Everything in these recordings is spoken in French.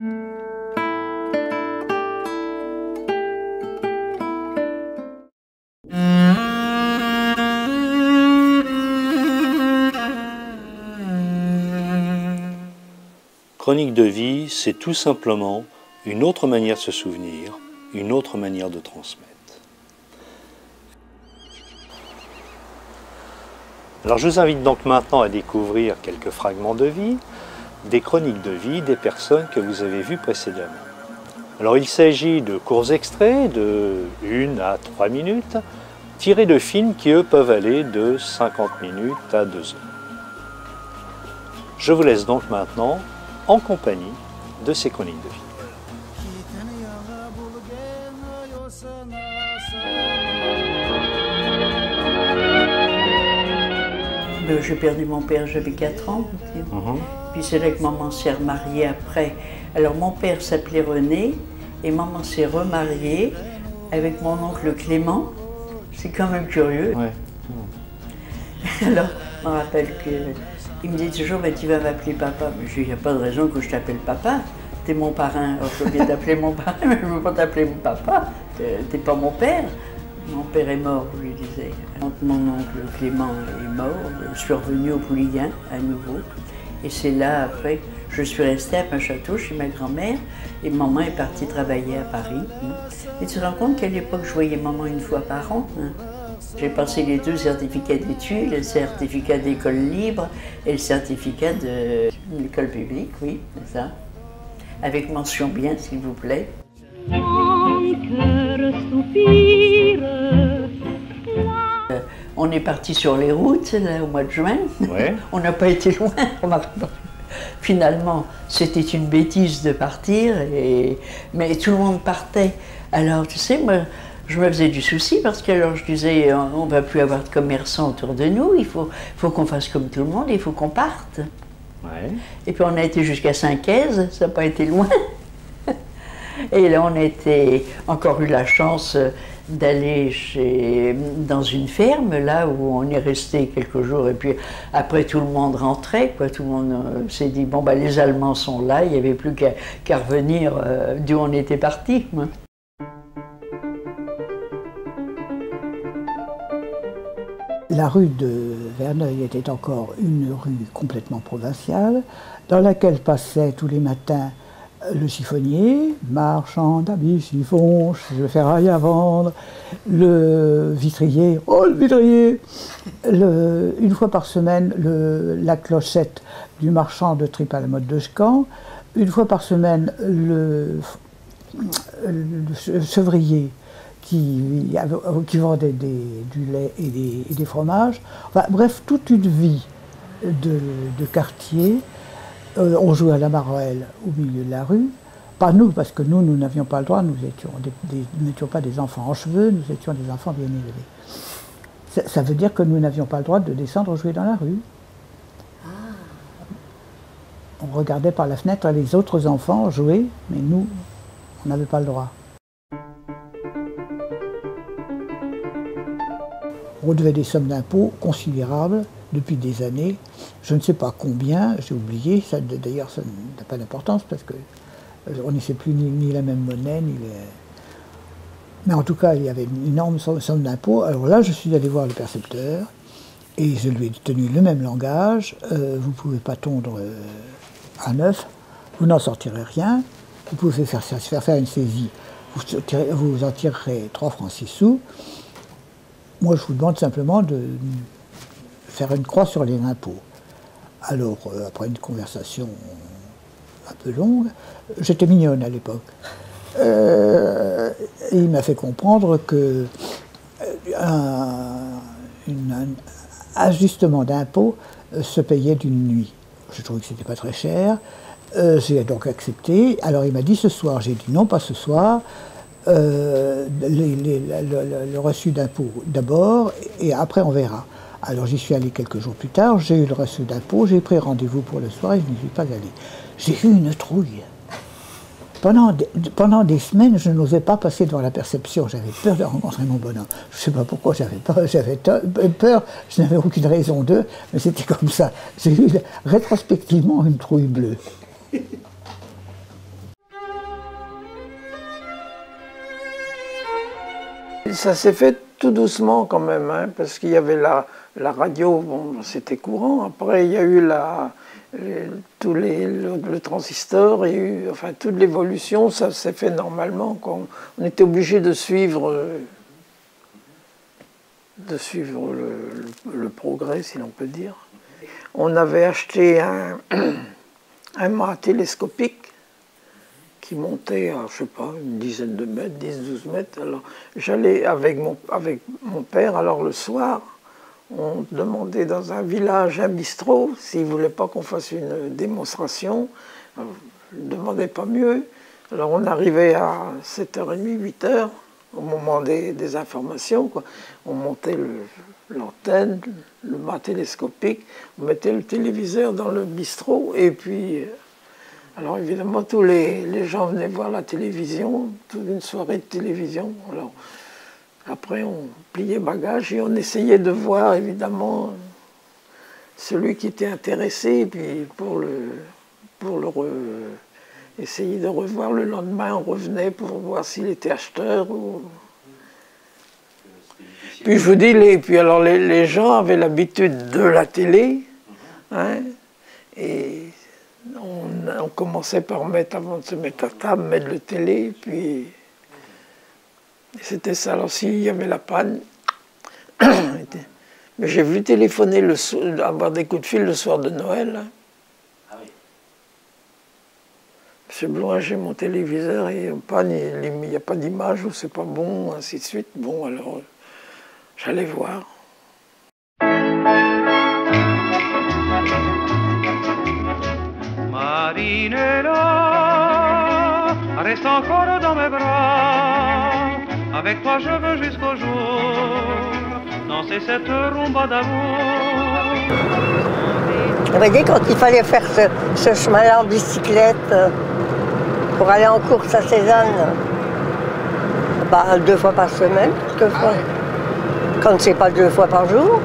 Chronique de vie, c'est tout simplement une autre manière de se souvenir, une autre manière de transmettre. Alors je vous invite donc maintenant à découvrir quelques fragments de vie, des chroniques de vie des personnes que vous avez vues précédemment. Alors il s'agit de courts extraits de 1 à 3 minutes, tirés de films qui eux peuvent aller de 50 minutes à 2 heures. Je vous laisse donc maintenant en compagnie de ces chroniques de vie. J'ai perdu mon père, j'avais 4 ans. Puis c'est là que maman s'est remariée après. Alors mon père s'appelait René et maman s'est remariée avec mon oncle Clément. C'est quand même curieux. Ouais. Alors, je me rappelle qu'il me dit toujours, tu vas m'appeler papa. Mais je dis, il n'y a pas de raison que je t'appelle papa. T'es mon parrain. Alors, je viens d'appeler mon parrain, mais je ne veux pas t'appeler mon papa. T'es pas mon père. Mon père est mort, je lui disais. Quand mon oncle Clément est mort, je suis revenue au Pouliguen à nouveau. Et c'est là, après, je suis restée à Pin-Château chez ma grand-mère et maman est partie travailler à Paris. Et tu te rends compte qu'à l'époque, je voyais maman 1 fois par an. J'ai passé les 2 certificats d'études, le certificat d'école libre et le certificat de l'école publique, oui, c'est ça. Avec mention bien, s'il vous plaît. On est parti sur les routes là, au mois de juin. Ouais. On n'a pas été loin. Finalement, c'était une bêtise de partir, mais tout le monde partait. Alors, tu sais, moi, je me faisais du souci parce que alors je disais, on ne va plus avoir de commerçants autour de nous, il faut qu'on fasse comme tout le monde, il faut qu'on parte. Ouais. Et puis on a été jusqu'à Saint-Quaise, ça n'a pas été loin. Et là, on a encore eu la chance d'aller dans une ferme, là où on est resté quelques jours, et puis après tout le monde rentrait, quoi. Tout le monde s'est dit, bon, les Allemands sont là, il n'y avait plus qu'à revenir d'où on était parti. La rue de Verneuil était encore une rue complètement provinciale, dans laquelle passait tous les matins le chiffonnier, marchand d'habits chiffons, je ferraille à vendre, le vitrier, oh le vitrier, une fois par semaine la clochette du marchand de tripes à la mode de Caen, une fois par semaine le chevrier qui vendait du lait et des fromages, enfin, bref, toute une vie de quartier. On jouait à la marelle au milieu de la rue. Pas nous, parce que nous n'avions pas le droit, nous n'étions pas des enfants en cheveux, nous étions des enfants bien élevés. Ça veut dire que nous n'avions pas le droit de descendre jouer dans la rue. On regardait par la fenêtre les autres enfants jouer, mais nous, on n'avait pas le droit. On devait des sommes d'impôts considérables depuis des années. Je ne sais pas combien, j'ai oublié, d'ailleurs ça n'a pas d'importance parce qu'on ne sait plus ni la même monnaie, ni les... Mais en tout cas, il y avait une énorme somme d'impôts. Alors là, je suis allé voir le percepteur et je lui ai tenu le même langage. Vous ne pouvez pas tondre à neuf, vous n'en sortirez rien. Vous pouvez faire une saisie, vous en tirerez 3 francs 6 sous. Moi, je vous demande simplement de faire une croix sur les impôts. Alors, après une conversation un peu longue, j'étais mignonne à l'époque. Il m'a fait comprendre que un ajustement d'impôts se payait d'une nuit. Je trouvais que c'était pas très cher. J'ai donc accepté. Alors il m'a dit ce soir. J'ai dit non, pas ce soir. Le reçu d'impôt d'abord et après on verra. Alors j'y suis allé quelques jours plus tard, j'ai eu le reçu d'impôt, j'ai pris rendez-vous pour le soir et je n'y suis pas allé. J'ai eu une trouille. Pendant des semaines, je n'osais pas passer devant la perception. J'avais peur de rencontrer mon bonhomme. Je ne sais pas pourquoi j'avais peur, je n'avais aucune raison d'eux, mais c'était comme ça. J'ai eu rétrospectivement une trouille bleue. Ça s'est fait tout doucement quand même, hein, parce qu'il y avait la radio, bon, c'était courant. Après, il y a eu le transistor, il y a eu, enfin, toute l'évolution, ça s'est fait normalement. On était obligé de suivre le progrès, si l'on peut dire. On avait acheté un mât télescopique qui montait à, je sais pas, une dizaine de mètres, 10-12 mètres. Alors, j'allais avec mon père, alors le soir, on demandait dans un village, un bistrot, s'il ne voulait pas qu'on fasse une démonstration. Je ne demandais pas mieux. Alors, on arrivait à 7h30, 8h, au moment des informations, quoi. On montait l'antenne, le mât télescopique, on mettait le téléviseur dans le bistrot, et puis... Alors évidemment, tous les gens venaient voir la télévision, toute une soirée de télévision. Alors, après, on pliait bagages et on essayait de voir, évidemment, celui qui était intéressé, et puis essayer de revoir le lendemain, on revenait pour voir s'il était acheteur. Puis je vous dis, les gens avaient l'habitude de la télé, hein, et on commençait par mettre, avant de se mettre à table, mettre le télé, puis c'était ça. Alors s'il y avait la panne, mais j'ai vu téléphoner, avoir des coups de fil le soir de Noël. Hein. Ah oui. Monsieur Blouin, j'ai mon téléviseur et en panne, il n'y a pas d'image ou c'est pas bon, ainsi de suite. Bon, alors j'allais voir. Marinella, reste encore dans mes bras. Avec toi je veux jusqu'au jour danser cette rumba d'amour. Vous voyez, quand il fallait faire ce chemin-là en bicyclette pour aller en course à Cézanne, 2 fois par semaine, quelquefois. Quand c'est pas 2 fois par jour.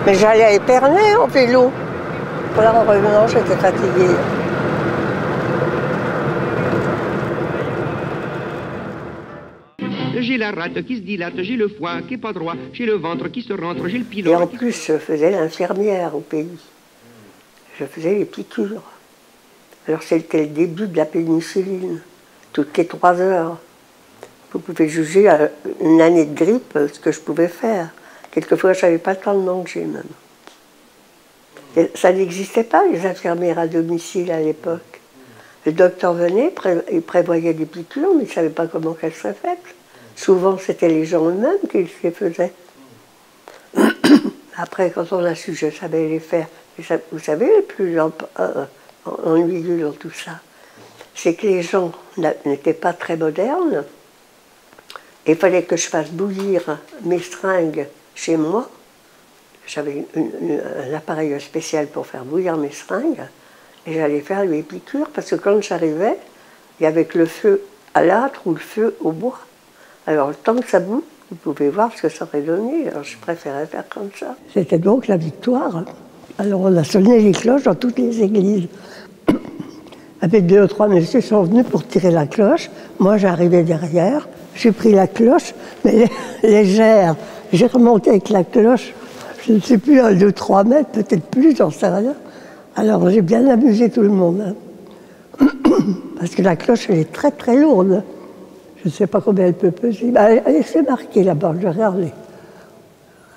Mais j'allais à Épernay en vélo. Là, en revenant, j'étais fatiguée. J'ai la rate qui se dilate, j'ai le foie qui est pas droit, j'ai le ventre qui se rentre, j'ai le pilon. Et en plus, je faisais l'infirmière au pays. Je faisais les piqûres. Alors c'était le début de la pénicilline, toutes les 3 heures. Vous pouvez juger à une année de grippe ce que je pouvais faire. Quelquefois, je n'avais pas le temps de manger même. Et ça n'existait pas, les infirmières à domicile à l'époque. Le docteur venait, il prévoyait des piqûres, mais il ne savait pas comment elles seraient faites. Souvent, c'était les gens eux-mêmes qui les faisaient. Après, quand on a su, je savais les faire. Vous savez, le plus ennuyeux dans tout ça, c'est que les gens n'étaient pas très modernes. Il fallait que je fasse bouillir mes seringues chez moi. J'avais un appareil spécial pour faire bouillir mes seringues. Et j'allais faire les piqûres, parce que quand j'arrivais, il y avait que le feu à l'âtre ou le feu au bois. Alors, le temps que ça bout, vous pouvez voir ce que ça aurait donné. Alors, je préférais faire comme ça. C'était donc la victoire. Alors, on a sonné les cloches dans toutes les églises. Avec 2 ou 3 messieurs sont venus pour tirer la cloche. Moi, j'arrivais derrière. J'ai pris la cloche, mais légère. J'ai remonté avec la cloche, je ne sais plus, 1, 2, 3 mètres, peut-être plus, j'en sais rien. Alors, j'ai bien amusé tout le monde. Hein. Parce que la cloche, elle est très, très lourde. Je ne sais pas combien elle peut peser. Elle s'est marquée là-bas, je regardais.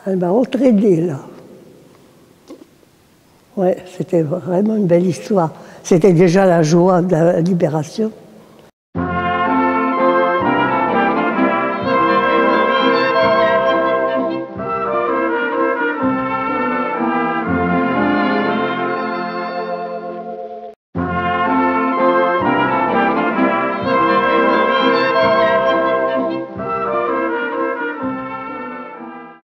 Elle m'a entraînée, là. Ouais, c'était vraiment une belle histoire. C'était déjà la joie de la libération.